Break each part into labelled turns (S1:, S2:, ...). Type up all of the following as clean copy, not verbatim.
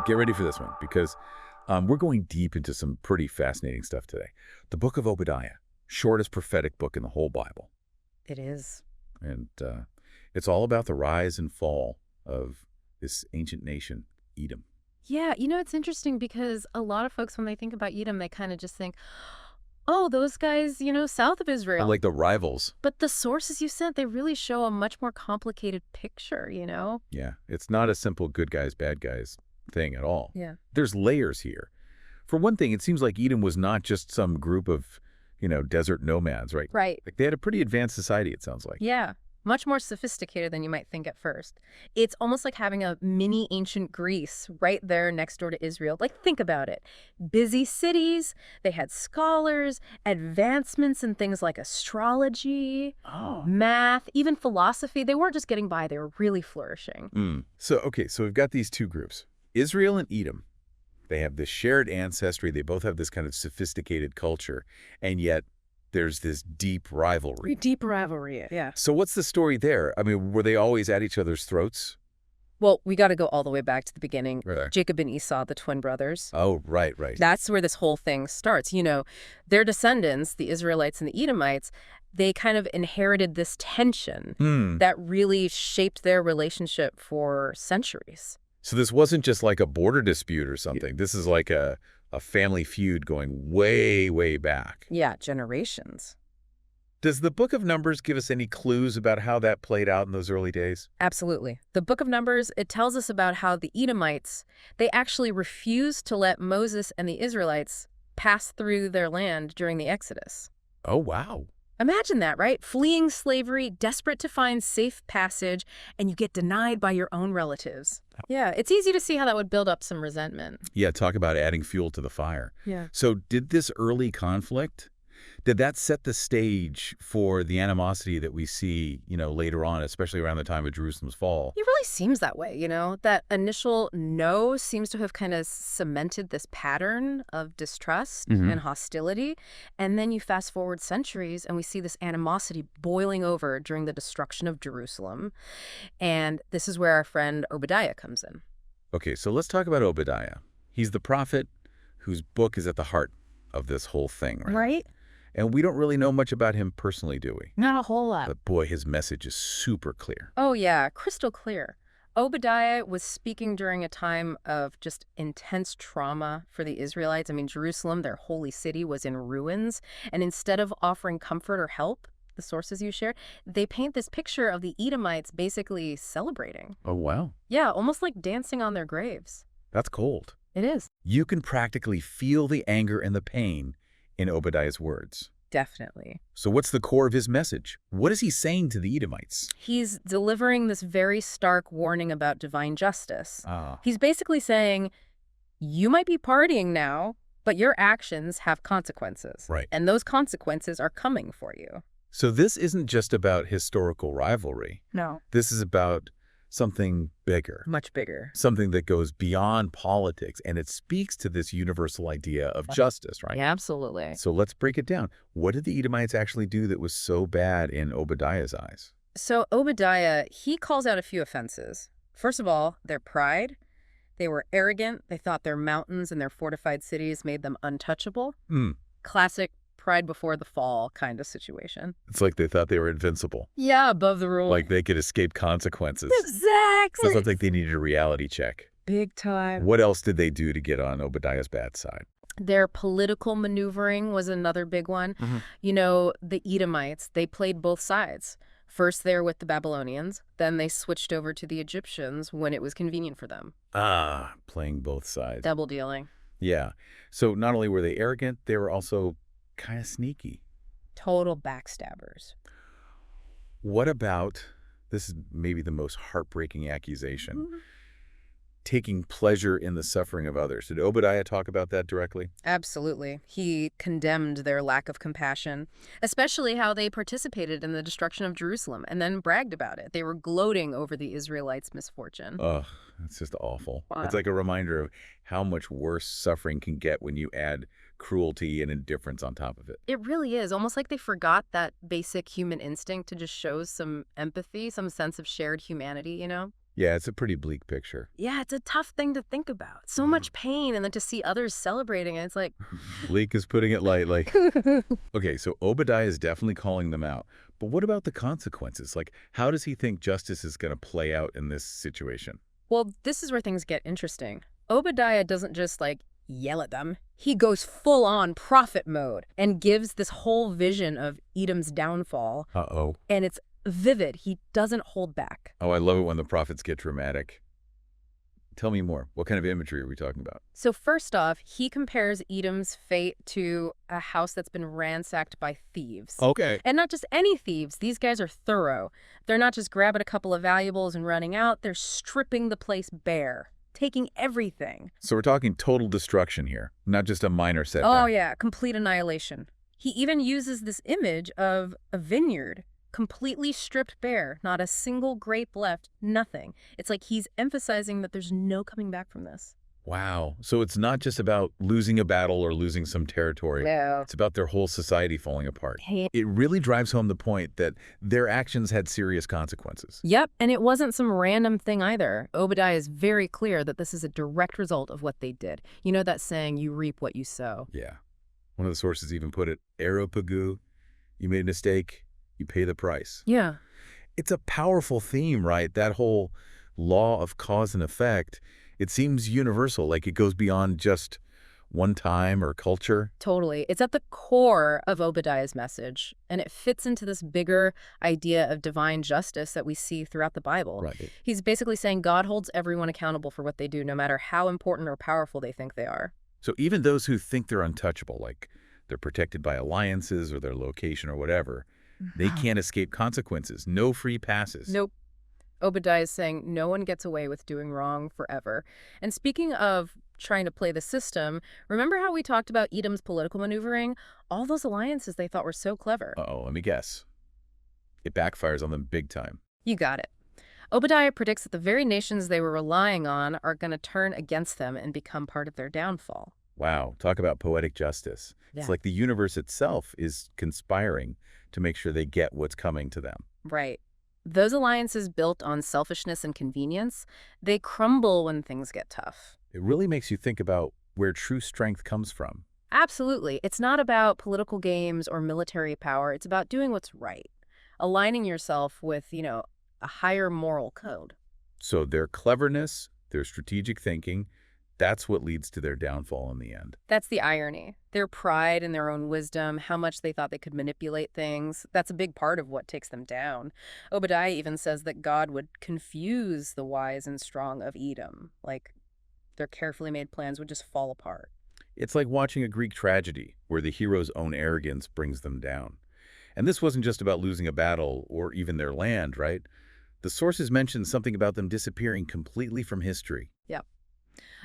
S1: Get ready for this one because we're going deep into some pretty fascinating stuff today. The book of Obadiah, shortest prophetic book in the whole Bible.
S2: It is.
S1: And it's all about the rise and fall of this ancient nation, Edom.
S2: Yeah, it's interesting because a lot of folks, when they think about Edom, they kind of just think, oh, those guys, south of Israel.
S1: Like the rivals.
S2: But the sources you sent, they really show a much more complicated picture,
S1: Yeah, it's not a simple good guys, bad guys thing at all.
S2: Yeah.
S1: There's layers here. For one thing, it seems like Edom was not just some group of, desert nomads, right?
S2: Right.
S1: Like they had a pretty advanced society, it sounds like.
S2: Yeah. Much more sophisticated than you might think at first. It's almost like having a mini ancient Greece right there next door to Israel. Like, think about it. Busy cities, they had scholars, advancements in things like astrology, math, even philosophy. They weren't just getting by, they were really flourishing.
S1: So we've got these two groups, Israel and Edom. They have this shared ancestry. They both have this kind of sophisticated culture, and yet there's this deep rivalry.
S2: Deep rivalry, yeah.
S1: So what's the story there? I mean, were they always at each other's throats?
S2: Well, we got to go all the way back to the beginning.
S1: Right.
S2: Jacob and Esau, the twin brothers.
S1: Oh, right.
S2: That's where this whole thing starts. Their descendants, the Israelites and the Edomites, they kind of inherited this tension that really shaped their relationship for centuries.
S1: So this wasn't just like a border dispute or something. This is like a family feud going way, way back.
S2: Yeah, generations.
S1: Does the book of Numbers give us any clues about how that played out in those early days?
S2: Absolutely. The book of Numbers, it tells us about how the Edomites, they actually refused to let Moses and the Israelites pass through their land during the Exodus.
S1: Oh, wow.
S2: Imagine that, right? Fleeing slavery, desperate to find safe passage, and you get denied by your own relatives. Yeah, it's easy to see how that would build up some resentment.
S1: Yeah, talk about adding fuel to the fire.
S2: Yeah.
S1: So did this early conflict, did that set the stage for the animosity that we see, later on, especially around the time of Jerusalem's fall?
S2: It really seems that way, That initial no seems to have kind of cemented this pattern of distrust and hostility. And then you fast forward centuries and we see this animosity boiling over during the destruction of Jerusalem. And this is where our friend Obadiah comes in.
S1: Okay, so let's talk about Obadiah. He's the prophet whose book is at the heart of this whole thing, right?
S2: Right.
S1: And we don't really know much about him personally, do we?
S2: Not a whole lot.
S1: But boy, his message is super clear.
S2: Oh, yeah, crystal clear. Obadiah was speaking during a time of just intense trauma for the Israelites. I mean, Jerusalem, their holy city, was in ruins. And instead of offering comfort or help, the sources you shared, they paint this picture of the Edomites basically celebrating.
S1: Oh, wow.
S2: Yeah, almost like dancing on their graves.
S1: That's cold.
S2: It is.
S1: You can practically feel the anger and the pain in Obadiah's words.
S2: Definitely.
S1: So what's the core of his message? What is he saying to the Edomites?
S2: He's delivering this very stark warning about divine justice.
S1: Ah.
S2: He's basically saying, you might be partying now, but your actions have consequences.
S1: Right.
S2: And those consequences are coming for you.
S1: So this isn't just about historical rivalry.
S2: No.
S1: This is about something bigger.
S2: Much bigger.
S1: Something that goes beyond politics, and it speaks to this universal idea of justice, right?
S2: Yeah, absolutely.
S1: So let's break it down. What did the Edomites actually do that was so bad in Obadiah's eyes?
S2: So Obadiah, he calls out a few offenses. First of all, their pride. They were arrogant. They thought their mountains and their fortified cities made them untouchable. Classic pride before the fall kind of situation.
S1: It's like they thought they were invincible.
S2: Yeah, above the rules.
S1: Like they could escape consequences.
S2: Exactly.
S1: Sounds like they needed a reality check.
S2: Big time.
S1: What else did they do to get on Obadiah's bad side?
S2: Their political maneuvering was another big one. The Edomites, they played both sides. First they were with the Babylonians, then they switched over to the Egyptians when it was convenient for them.
S1: Ah, playing both sides.
S2: Double dealing.
S1: Yeah. So not only were they arrogant, they were also kind of sneaky.
S2: Total backstabbers.
S1: What about, this is maybe the most heartbreaking accusation, taking pleasure in the suffering of others. Did Obadiah talk about that directly?
S2: Absolutely. He condemned their lack of compassion, especially how they participated in the destruction of Jerusalem and then bragged about it. They were gloating over the Israelites' misfortune.
S1: Ugh, it's just awful.
S2: Wow.
S1: It's like a reminder of how much worse suffering can get when you add cruelty and indifference on top of it.
S2: It really is. Almost like they forgot that basic human instinct to just show some empathy, some sense of shared humanity,
S1: Yeah, it's a pretty bleak picture.
S2: Yeah, it's a tough thing to think about. So much pain, and then to see others celebrating it, it's like...
S1: Bleak is putting it lightly. Okay, so Obadiah is definitely calling them out. But what about the consequences? Like, how does he think justice is going to play out in this situation?
S2: Well, this is where things get interesting. Obadiah doesn't just, like, yell at them. He goes full-on prophet mode and gives this whole vision of Edom's downfall.
S1: Uh-oh.
S2: And it's vivid. He doesn't hold back.
S1: Oh, I love it when the prophets get dramatic. Tell me more. What kind of imagery are we talking about?
S2: So first off, he compares Edom's fate to a house that's been ransacked by thieves.
S1: Okay.
S2: And not just any thieves. These guys are thorough. They're not just grabbing a couple of valuables and running out. They're stripping the place bare, taking everything.
S1: So we're talking total destruction here, not just a minor setback.
S2: Oh, yeah, complete annihilation. He even uses this image of a vineyard, completely stripped bare, not a single grape left, nothing. It's like he's emphasizing that there's no coming back from this.
S1: Wow. So it's not just about losing a battle or losing some territory.
S2: No.
S1: It's about their whole society falling apart.
S2: Hey.
S1: It really drives home the point that their actions had serious consequences.
S2: Yep, and it wasn't some random thing either. Obadiah is very clear that this is a direct result of what they did. You know that saying, you reap what you sow.
S1: Yeah. One of the sources even put it, Aeropagu, you made a mistake, you pay the price.
S2: Yeah.
S1: It's a powerful theme, right? That whole law of cause and effect. It seems universal, like it goes beyond just one time or culture.
S2: Totally. It's at the core of Obadiah's message, and it fits into this bigger idea of divine justice that we see throughout the Bible.
S1: Right.
S2: He's basically saying God holds everyone accountable for what they do, no matter how important or powerful they think they are.
S1: So even those who think they're untouchable, like they're protected by alliances or their location or whatever, they can't escape consequences. No free passes.
S2: Nope. Obadiah is saying no one gets away with doing wrong forever. And speaking of trying to play the system, remember how we talked about Edom's political maneuvering? All those alliances they thought were so clever.
S1: Uh-oh, let me guess. It backfires on them big time.
S2: You got it. Obadiah predicts that the very nations they were relying on are going to turn against them and become part of their downfall.
S1: Wow, talk about poetic justice.
S2: Yeah.
S1: It's like the universe itself is conspiring to make sure they get what's coming to them.
S2: Right. Those alliances built on selfishness and convenience, they crumble when things get tough.
S1: It really makes you think about where true strength comes from.
S2: Absolutely. It's not about political games or military power. It's about doing what's right, aligning yourself with, a higher moral code.
S1: So their cleverness, their strategic thinking, that's what leads to their downfall in the end.
S2: That's the irony. Their pride in their own wisdom, how much they thought they could manipulate things, that's a big part of what takes them down. Obadiah even says that God would confuse the wise and strong of Edom, like their carefully made plans would just fall apart.
S1: It's like watching a Greek tragedy where the hero's own arrogance brings them down. And this wasn't just about losing a battle or even their land, right? The sources mention something about them disappearing completely from history.
S2: Yep.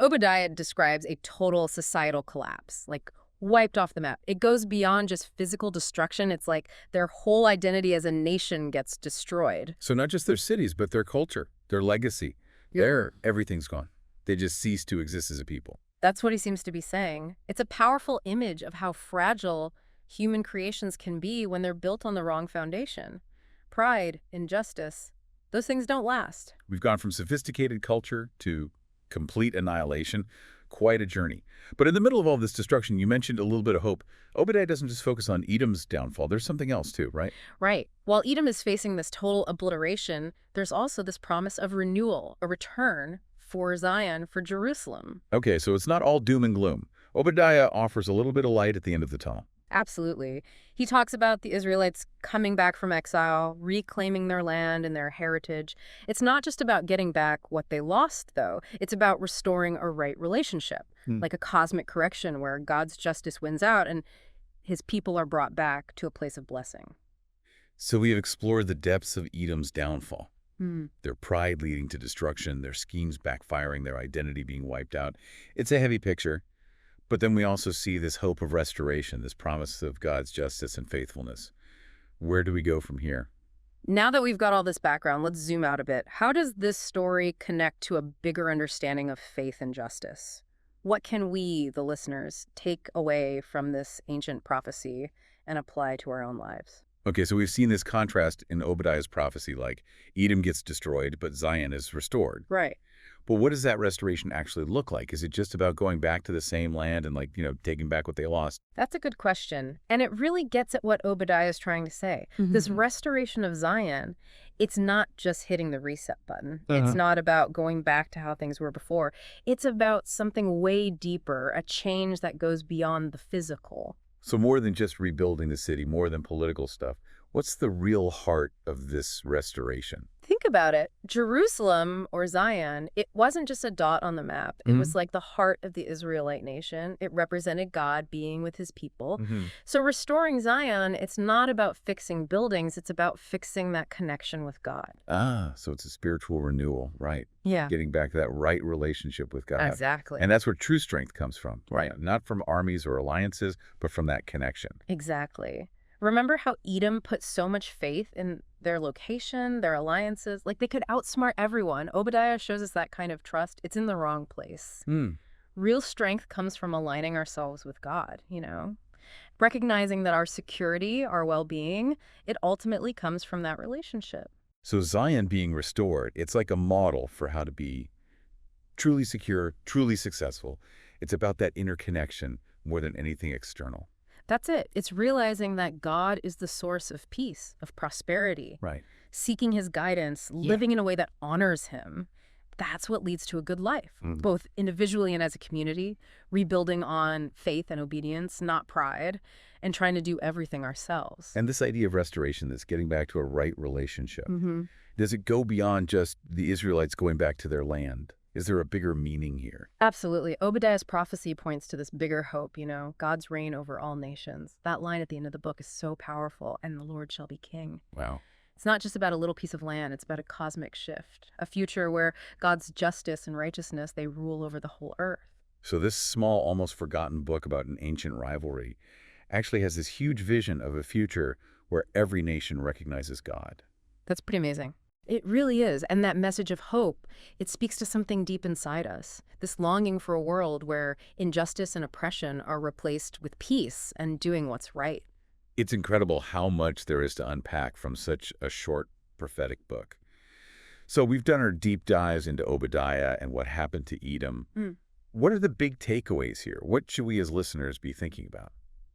S2: Obadiah describes a total societal collapse, like wiped off the map. It goes beyond just physical destruction. It's like their whole identity as a nation gets destroyed.
S1: So not just their cities, but their culture, their legacy. Everything's gone. They just cease to exist as a people.
S2: That's what he seems to be saying. It's a powerful image of how fragile human creations can be when they're built on the wrong foundation. Pride, injustice, those things don't last.
S1: We've gone from sophisticated culture to complete annihilation. Quite a journey. But in the middle of all this destruction, you mentioned a little bit of hope. Obadiah doesn't just focus on Edom's downfall. There's something else too, right?
S2: Right. While Edom is facing this total obliteration, there's also this promise of renewal, a return for Zion, for Jerusalem.
S1: Okay, so it's not all doom and gloom. Obadiah offers a little bit of light at the end of the tunnel.
S2: Absolutely. He talks about the Israelites coming back from exile, reclaiming their land and their heritage. It's not just about getting back what they lost, though. It's about restoring a right relationship, like a cosmic correction where God's justice wins out and his people are brought back to a place of blessing.
S1: So we have explored the depths of Edom's downfall. Their pride leading to destruction, their schemes backfiring, their identity being wiped out. It's a heavy picture. But then we also see this hope of restoration, this promise of God's justice and faithfulness. Where do we go from here?
S2: Now that we've got all this background, let's zoom out a bit. How does this story connect to a bigger understanding of faith and justice? What can we, the listeners, take away from this ancient prophecy and apply to our own lives?
S1: Okay, so we've seen this contrast in Obadiah's prophecy, like Edom gets destroyed, but Zion is restored.
S2: Right.
S1: But what does that restoration actually look like? Is it just about going back to the same land and, taking back what they lost?
S2: That's a good question. And it really gets at what Obadiah is trying to say. This restoration of Zion, it's not just hitting the reset button. It's not about going back to how things were before. It's about something way deeper, a change that goes beyond the physical.
S1: So more than just rebuilding the city, more than political stuff, what's the real heart of this restoration?
S2: Think about it. Jerusalem, or Zion, it wasn't just a dot on the map. It was like the heart of the Israelite nation. It represented God being with his people. So restoring Zion, it's not about fixing buildings. It's about fixing that connection with God.
S1: Ah, so it's a spiritual renewal, right?
S2: Yeah.
S1: Getting back to that right relationship with God.
S2: Exactly.
S1: And that's where true strength comes from.
S2: Right.
S1: Not from armies or alliances, but from that connection.
S2: Exactly. Remember how Edom put so much faith in their location, their alliances? Like, they could outsmart everyone. Obadiah shows us that kind of trust. It's in the wrong place. Real strength comes from aligning ourselves with God, recognizing that our security, our well-being, it ultimately comes from that relationship.
S1: So Zion being restored, it's like a model for how to be truly secure, truly successful. It's about that interconnection more than anything external.
S2: That's it. It's realizing that God is the source of peace, of prosperity.
S1: Right.
S2: Seeking his guidance, living in a way that honors him. That's what leads to a good life, both individually and as a community, rebuilding on faith and obedience, not pride, and trying to do everything ourselves.
S1: And this idea of restoration, this getting back to a right relationship, does it go beyond just the Israelites going back to their land? Is there a bigger meaning here?
S2: Absolutely. Obadiah's prophecy points to this bigger hope, God's reign over all nations. That line at the end of the book is so powerful, and the Lord shall be king.
S1: Wow.
S2: It's not just about a little piece of land. It's about a cosmic shift, a future where God's justice and righteousness, they rule over the whole earth.
S1: So this small, almost forgotten book about an ancient rivalry actually has this huge vision of a future where every nation recognizes God.
S2: That's pretty amazing. It really is. And that message of hope, it speaks to something deep inside us. This longing for a world where injustice and oppression are replaced with peace and doing what's right.
S1: It's incredible how much there is to unpack from such a short prophetic book. So we've done our deep dives into Obadiah and what happened to Edom. What are the big takeaways here? What should we as listeners be thinking about?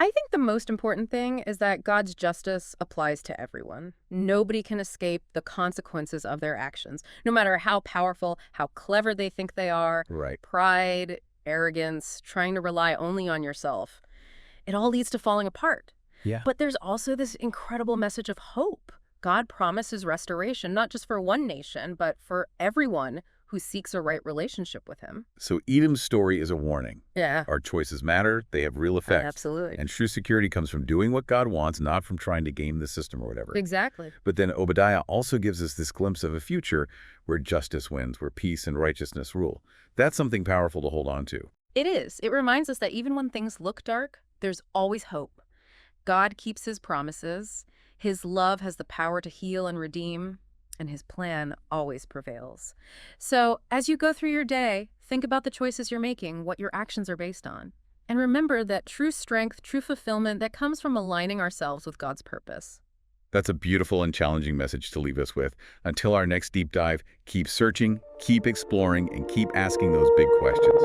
S2: I think the most important thing is that God's justice applies to everyone. Nobody can escape the consequences of their actions, no matter how powerful, how clever they think they are.
S1: Right.
S2: Pride, arrogance, trying to rely only on yourself. It all leads to falling apart.
S1: Yeah.
S2: But there's also this incredible message of hope. God promises restoration, not just for one nation, but for everyone who seeks a right relationship with him.
S1: So Edom's story is a warning.
S2: Yeah.
S1: Our choices matter. They have real effects.
S2: Absolutely.
S1: And true security comes from doing what God wants, not from trying to game the system or whatever.
S2: Exactly.
S1: But then Obadiah also gives us this glimpse of a future where justice wins, where peace and righteousness rule. That's something powerful to hold on to.
S2: It is. It reminds us that even when things look dark, there's always hope. God keeps his promises. His love has the power to heal and redeem, and his plan always prevails. So as you go through your day, think about the choices you're making, what your actions are based on. And remember that true strength, true fulfillment, that comes from aligning ourselves with God's purpose.
S1: That's a beautiful and challenging message to leave us with. Until our next deep dive, keep searching, keep exploring, and keep asking those big questions.